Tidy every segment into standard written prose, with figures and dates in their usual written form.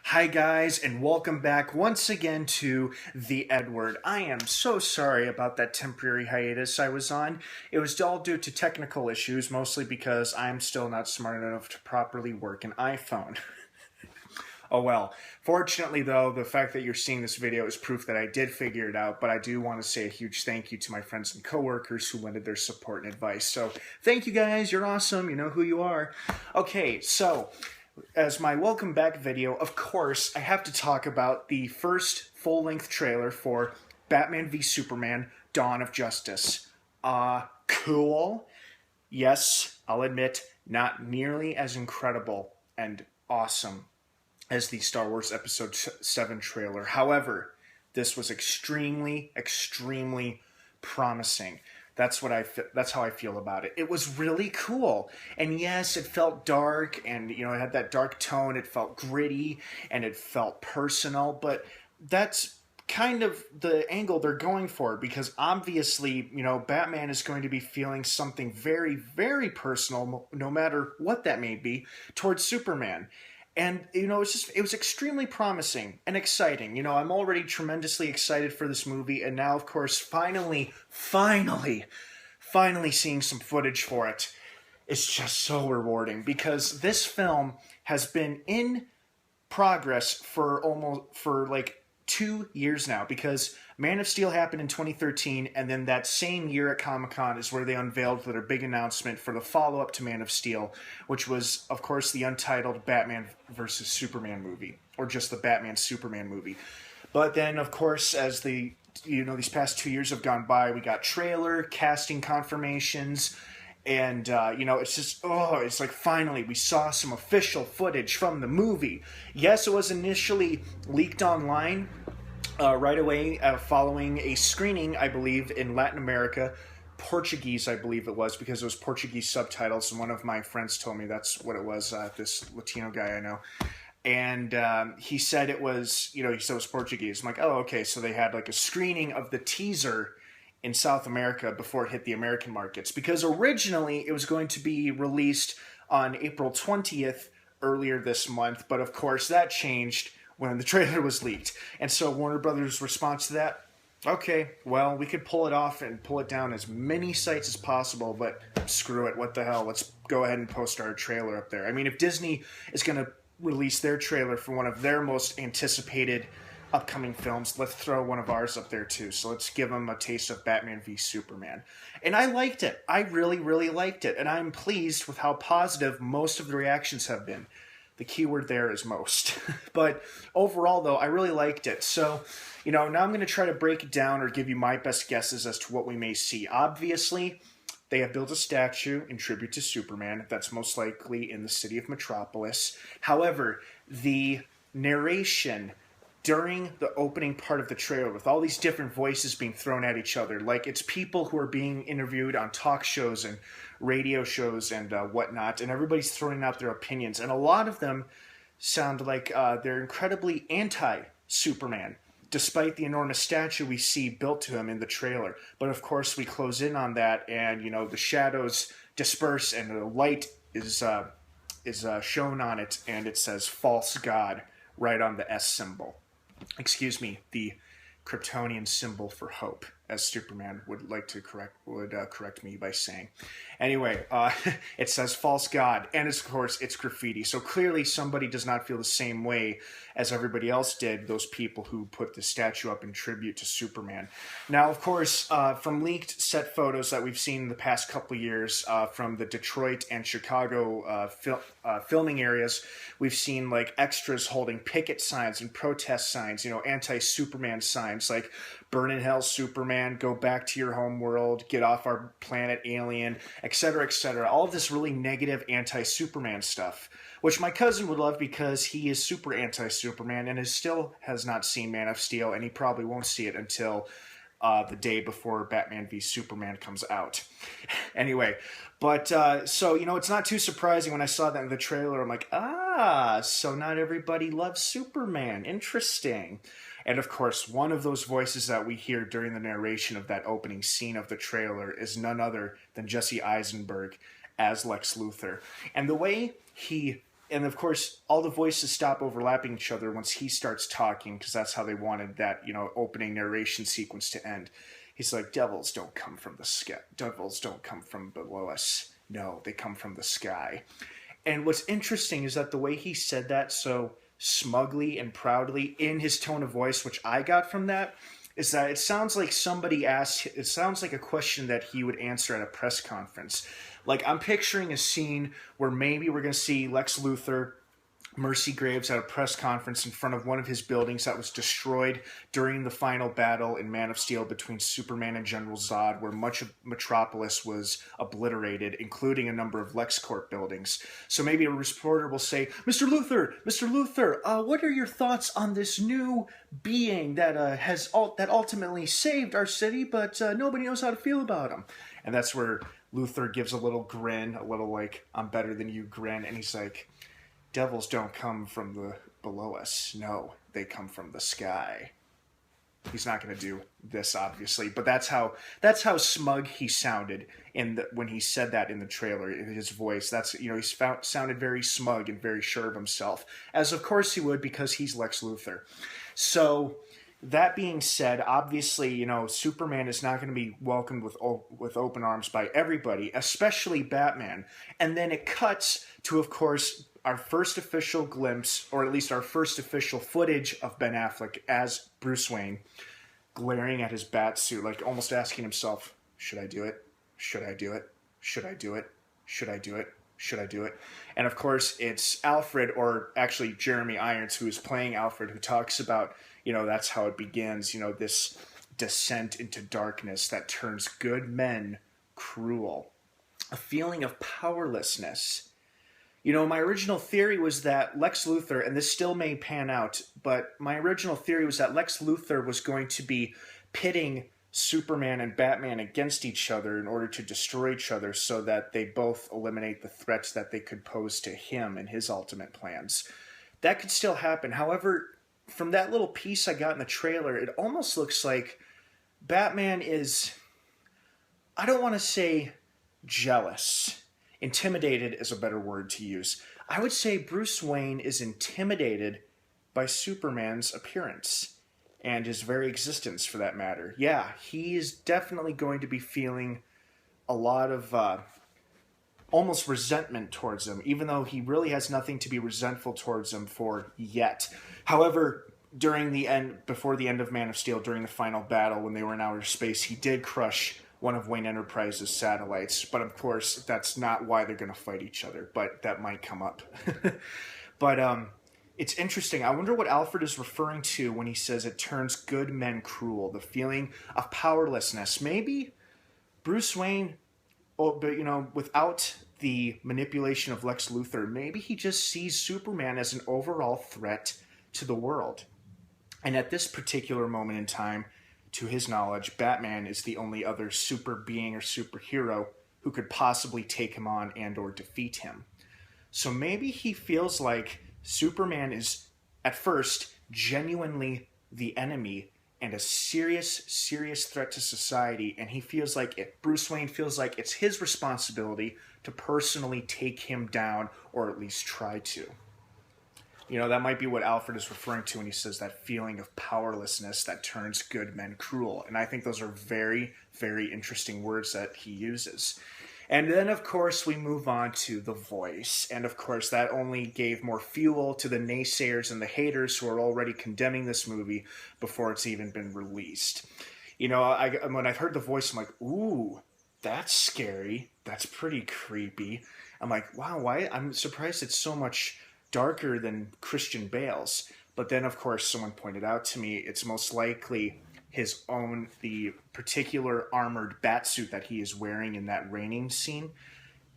Hi, guys, and welcome back once again to The Edward. I am so sorry about that temporary hiatus I was on. It was all due to technical issues, mostly because I'm still not smart enough to properly work an iPhone. Oh well. Fortunately, though, the fact that you're seeing this video is proof that I did figure it out, but I do want to say a huge thank you to my friends and coworkers who lended their support and advice. So, thank you guys, you're awesome, you know who you are. Okay, so as my welcome back video, of course, I have to talk about the first full-length trailer for Batman v Superman: Dawn of Justice. Cool. Yes, I'll admit, not nearly as incredible and awesome as the Star Wars Episode 7 trailer. However, this was extremely promising. That's how I feel about it. It was really cool. And yes, it felt dark and it had that dark tone. It felt gritty and it felt personal, but that's kind of the angle they're going for, because obviously, Batman is going to be feeling something very personal, no matter what that may be, towards Superman. And it was extremely promising and exciting. I'm already tremendously excited for this movie, and now, of course, finally seeing some footage for it. It's just so rewarding, because this film has been in progress for like 2 years now, because Man of Steel happened in 2013, and then that same year at Comic-Con is where they unveiled their big announcement for the follow-up to Man of Steel, which was, of course, the untitled Batman vs. Superman movie, or just the Batman-Superman movie. But then, of course, as these past 2 years have gone by, we got trailer, casting confirmations, and, it's like finally we saw some official footage from the movie. Yes, it was initially leaked online right away following a screening, I believe, in Latin America. Portuguese, I believe it was, because it was Portuguese subtitles, and one of my friends told me that's what it was, this Latino guy I know. And he said it was, he said it was Portuguese. I'm like, oh, okay, so they had like a screening of the teaser in South America before it hit the American markets, because originally it was going to be released on April 20th earlier this month, but of course that changed when the trailer was leaked. And so Warner Brothers' response to that, okay, well, we could pull it off and pull it down as many sites as possible, but screw it, what the hell, let's go ahead and post our trailer up there. I mean, if Disney is going to release their trailer for one of their most anticipated upcoming films, let's throw one of ours up there too. So let's give them a taste of Batman v Superman. And I liked it. I really liked it. And I'm pleased with how positive most of the reactions have been. The key word there is most. But overall, though, I really liked it. So, now I'm going to try to break it down or give you my best guesses as to what we may see. Obviously, they have built a statue in tribute to Superman. That's most likely in the city of Metropolis. However, the narration during the opening part of the trailer, with all these different voices being thrown at each other, like it's people who are being interviewed on talk shows and radio shows and whatnot, and everybody's throwing out their opinions, and a lot of them sound like they're incredibly anti-Superman, despite the enormous statue we see built to him in the trailer. But of course, we close in on that, and the shadows disperse, and the light is shown on it, and it says "False God" right on the S symbol. Excuse me, the Kryptonian symbol for hope, as Superman would like to correct me by saying. Anyway, it says "False God," and of course it's graffiti. So clearly somebody does not feel the same way as everybody else did, those people who put the statue up in tribute to Superman. Now, of course, from leaked set photos that we've seen in the past couple of years from the Detroit and Chicago filming areas, we've seen like extras holding picket signs and protest signs, anti-Superman signs like "Burn in Hell, Superman," "Go back to your home world," "Get off our planet, alien," etc., etc. All of this really negative anti-Superman stuff, which my cousin would love because he is super anti-Superman and still has not seen Man of Steel, and he probably won't see it until the day before Batman v Superman comes out. Anyway, but so, it's not too surprising when I saw that in the trailer. I'm like, so not everybody loves Superman. Interesting. And of course, one of those voices that we hear during the narration of that opening scene of the trailer is none other than Jesse Eisenberg as Lex Luthor. And the way he and of course, all the voices stop overlapping each other once he starts talking, because that's how they wanted that, opening narration sequence to end. He's like, devils don't come from the sky. Devils don't come from below us. No, they come from the sky. And what's interesting is that the way he said that so smugly and proudly in his tone of voice, which I got from that, is that it sounds like somebody asked, it sounds like a question that he would answer at a press conference. Like, I'm picturing a scene where maybe we're going to see Lex Luthor, Mercy Graves at a press conference in front of one of his buildings that was destroyed during the final battle in Man of Steel between Superman and General Zod, where much of Metropolis was obliterated, including a number of LexCorp buildings. So maybe a reporter will say, Mr. Luthor, what are your thoughts on this new being that that ultimately saved our city, but nobody knows how to feel about him? And that's where Luthor gives a little grin, a little like, I'm better than you grin, and he's like, devils don't come from the below us. No, they come from the sky. He's not going to do this, obviously, but that's how smug he sounded when he said that in the trailer. In his voice, sounded very smug and very sure of himself, as of course he would, because he's Lex Luthor. So that being said, obviously, Superman is not going to be welcomed with open arms by everybody, especially Batman. And then it cuts to, of course, our first official glimpse, or at least our first official footage of Ben Affleck as Bruce Wayne, glaring at his bat suit, like almost asking himself, should I do it? Should I do it? Should I do it? Should I do it? Should I do it? And of course, it's Alfred, or actually Jeremy Irons, who is playing Alfred, who talks about, that's how it begins, this descent into darkness that turns good men cruel. A feeling of powerlessness. My original theory was that Lex Luthor, and this still may pan out, but my original theory was that Lex Luthor was going to be pitting Superman and Batman against each other in order to destroy each other, so that they both eliminate the threats that they could pose to him and his ultimate plans. That could still happen. However, from that little piece I got in the trailer, it almost looks like Batman is, I don't want to say jealous. Intimidated is a better word to use. I would say Bruce Wayne is intimidated by Superman's appearance and his very existence, for that matter. Yeah, he is definitely going to be feeling a lot of almost resentment towards him, even though he really has nothing to be resentful towards him for yet. However, before the end of Man of Steel, during the final battle when they were in outer space, he did crush one of Wayne Enterprises' satellites, but of course that's not why they're going to fight each other, but that might come up. But it's interesting. I wonder what Alfred is referring to when he says it turns good men cruel, the feeling of powerlessness. Maybe Bruce Wayne, without the manipulation of Lex Luthor, maybe he just sees Superman as an overall threat to the world. And at this particular moment in time, to his knowledge, Batman is the only other super being or superhero who could possibly take him on and or defeat him. So maybe he feels like Superman is, at first, genuinely the enemy and a serious, serious threat to society, and he feels like Bruce Wayne feels like it's his responsibility to personally take him down, or at least try to. That might be what Alfred is referring to when he says that feeling of powerlessness that turns good men cruel. And I think those are very, very interesting words that he uses. And then, of course, we move on to the voice. And, of course, that only gave more fuel to the naysayers and the haters who are already condemning this movie before it's even been released. When I've heard the voice, I'm like, ooh, that's scary. That's pretty creepy. I'm like, wow, why? I'm surprised it's so much darker than Christian Bale's. But then, of course, someone pointed out to me it's most likely the particular armored batsuit that he is wearing in that raining scene.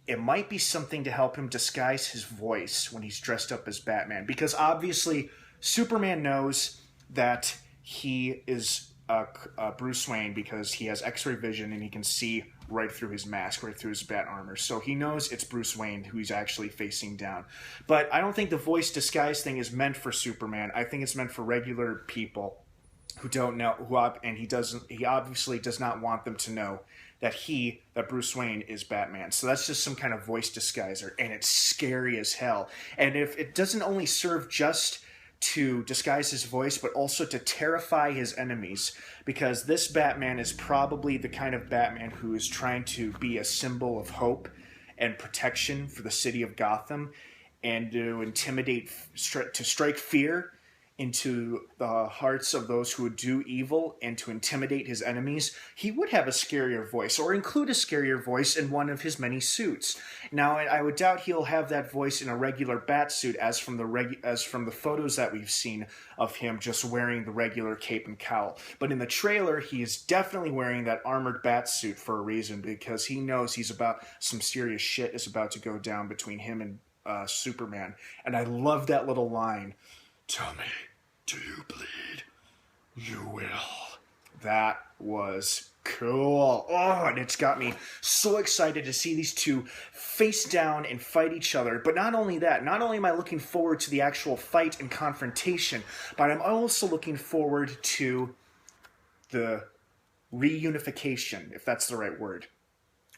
It might be something to help him disguise his voice when he's dressed up as Batman, because obviously Superman knows that he is Bruce Wayne because he has X-ray vision and he can see right through his mask, right through his bat armor. So he knows it's Bruce Wayne who he's actually facing down. But I don't think the voice disguise thing is meant for Superman. I think it's meant for regular people. who don't know and he obviously does not want them to know that Bruce Wayne is Batman. So that's just some kind of voice disguiser, and it's scary as hell. And if it doesn't only serve just to disguise his voice, but also to terrify his enemies, because this Batman is probably the kind of Batman who is trying to be a symbol of hope and protection for the city of Gotham, and to intimidate, to strike fear into the hearts of those who would do evil and to intimidate his enemies. He would have a scarier voice, or include a scarier voice in one of his many suits. Now, I would doubt he'll have that voice in a regular bat suit, as from the photos that we've seen of him just wearing the regular cape and cowl. But in the trailer, he is definitely wearing that armored bat suit for a reason, because he knows some serious shit is about to go down between him and Superman. And I love that little line. Tell me, do you bleed? You will. That was cool. Oh, and it's got me so excited to see these two face down and fight each other. But not only that, not only am I looking forward to the actual fight and confrontation, but I'm also looking forward to the reunification, if that's the right word,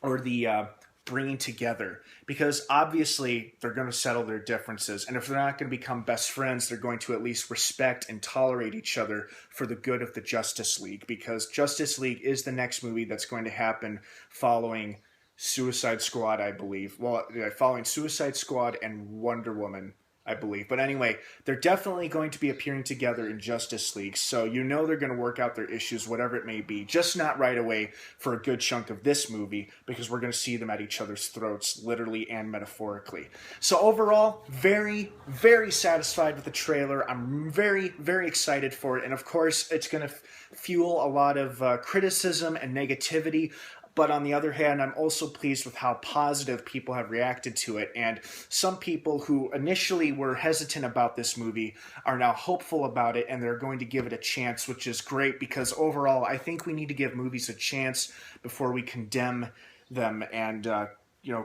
or the bringing together, because obviously they're going to settle their differences, and if they're not going to become best friends, they're going to at least respect and tolerate each other for the good of the Justice League, because Justice League is the next movie that's going to happen following Suicide Squad, I believe. Well, following Suicide Squad and Wonder Woman, I believe. But anyway, they're definitely going to be appearing together in Justice League, so you know they're going to work out their issues, whatever it may be, just not right away for a good chunk of this movie, because we're going to see them at each other's throats, literally and metaphorically. So overall, very, very satisfied with the trailer. I'm very, very excited for it, and of course, it's going to fuel a lot of criticism and negativity. But on the other hand, I'm also pleased with how positive people have reacted to it. And some people who initially were hesitant about this movie are now hopeful about it, and they're going to give it a chance, which is great, because overall, I think we need to give movies a chance before we condemn them and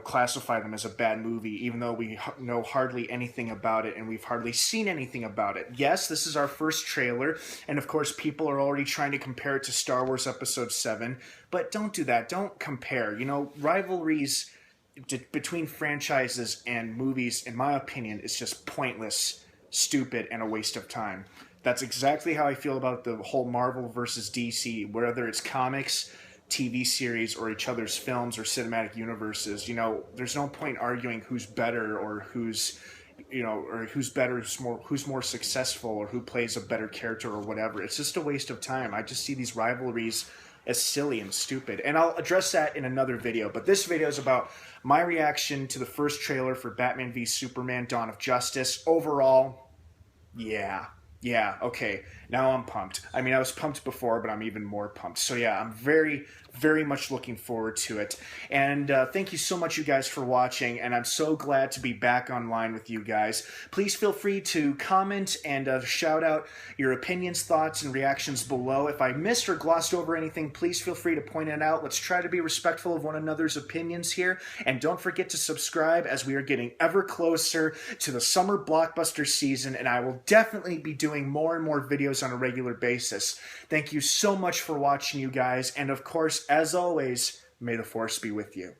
classify them as a bad movie, even though we know hardly anything about it and we've hardly seen anything about it. Yes, this is our first trailer, and of course people are already trying to compare it to Star Wars Episode 7, but don't do that. Don't compare. Rivalries between franchises and movies, in my opinion, is just pointless, stupid, and a waste of time. That's exactly how I feel about the whole Marvel versus DC, whether it's comics, TV series, or each other's films or cinematic universes. There's no point arguing who's better or who's better, who's more successful, or who plays a better character or whatever. It's just a waste of time. I just see these rivalries as silly and stupid. And I'll address that in another video. But this video is about my reaction to the first trailer for Batman v Superman: Dawn of Justice. Overall, yeah, okay, now I'm pumped. I mean, I was pumped before, but I'm even more pumped. So yeah, I'm very, very much looking forward to it. And thank you so much, you guys, for watching, and I'm so glad to be back online with you guys. Please feel free to comment and shout out your opinions, thoughts, and reactions below. If I missed or glossed over anything, please feel free to point it out. Let's try to be respectful of one another's opinions here, and don't forget to subscribe, as we are getting ever closer to the summer blockbuster season, and I will definitely be doing more and more videos on a regular basis. Thank you so much for watching, you guys, and of course, as always, may the Force be with you.